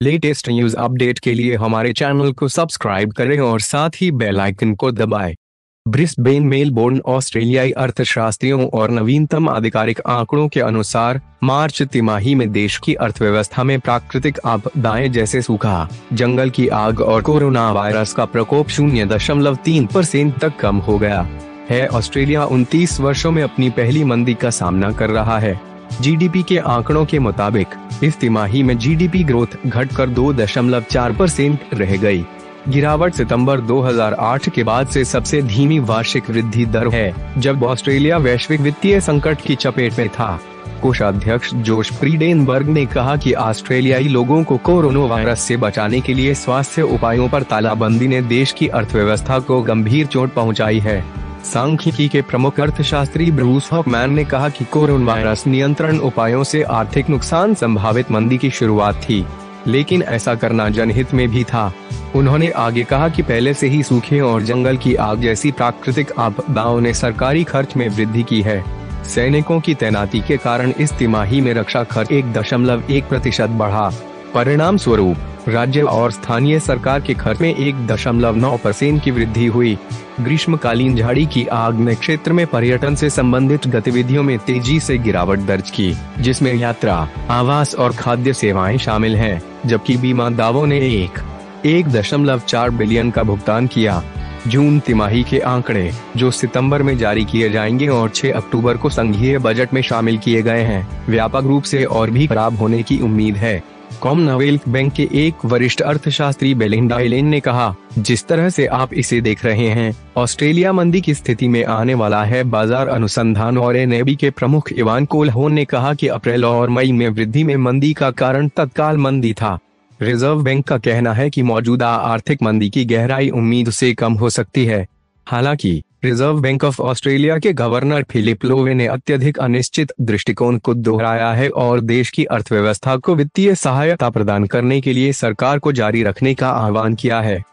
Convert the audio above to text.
Latest news update के लिए हमारे चैनल को सब्सक्राइब करें और साथ ही बेल आइकन को दबाएं। ब्रिस्बेन मेलबोर्न ऑस्ट्रेलियाई अर्थशास्त्रियों और नवीनतम आधिकारिक आंकड़ों के अनुसार मार्च तिमाही में देश की अर्थव्यवस्था में प्राकृतिक आपदाएं जैसे सूखा, जंगल की आग और कोरोना वायरस का प्रकोप 0.3% तक कम हो गया है। ऑस्ट्रेलिया 29 वर्षों में अपनी पहली मंदी का सामना कर रहा है। जीडीपी के आंकड़ों के मुताबिक इस तिमाही में जीडीपी ग्रोथ घटकर 2.4% रह गई। गिरावट सितंबर 2008 के बाद से सबसे धीमी वार्षिक वृद्धि दर है, जब ऑस्ट्रेलिया वैश्विक वित्तीय संकट की चपेट में था। कोषाध्यक्ष जोश फ्रीडेनबर्ग ने कहा कि ऑस्ट्रेलियाई लोगों को कोरोना वायरस से बचाने के लिए स्वास्थ्य उपायों पर तालाबंदी ने देश की अर्थव्यवस्था को गंभीर चोट पहुंचाई है। सांख्यिकी के प्रमुख अर्थशास्त्री ब्रूस हॉफमैन ने कहा कि कोरोना वायरस नियंत्रण उपायों से आर्थिक नुकसान संभावित मंदी की शुरुआत थी, लेकिन ऐसा करना जनहित में भी था। उन्होंने आगे कहा कि पहले से ही सूखे और जंगल की आग जैसी प्राकृतिक आपदाओं ने सरकारी खर्च में वृद्धि की है। सैनिकों की तैनाती के कारण इस तिमाही में रक्षा खर्च 1.1% बढ़ा। परिणाम स्वरूप राज्य और स्थानीय सरकार के खर्च में 1.9% की वृद्धि हुई। ग्रीष्मकालीन झाड़ी की आग ने क्षेत्र में पर्यटन से संबंधित गतिविधियों में तेजी से गिरावट दर्ज की, जिसमें यात्रा, आवास और खाद्य सेवाएं शामिल हैं, जबकि बीमा दावों ने 1.4 बिलियन का भुगतान किया। जून तिमाही के आंकड़े, जो सितंबर में जारी किए जाएंगे और 6 अक्टूबर को संघीय बजट में शामिल किए गए हैं, व्यापक रूप से और भी खराब होने की उम्मीद है। कॉमनवेल्थ बैंक के एक वरिष्ठ अर्थशास्त्री बेलिंडा एलेन ने कहा, जिस तरह से आप इसे देख रहे हैं, ऑस्ट्रेलिया मंदी की स्थिति में आने वाला है। बाजार अनुसंधान और एनएबी के प्रमुख इवान कोलहोन ने कहा कि अप्रैल और मई में वृद्धि में मंदी का कारण तत्काल मंदी था। रिजर्व बैंक का कहना है कि मौजूदा आर्थिक मंदी की गहराई उम्मीद से कम हो सकती है। हालांकि रिजर्व बैंक ऑफ ऑस्ट्रेलिया के गवर्नर फिलिप लोवे ने अत्यधिक अनिश्चित दृष्टिकोण को दोहराया है और देश की अर्थव्यवस्था को वित्तीय सहायता प्रदान करने के लिए सरकार को जारी रखने का आह्वान किया है।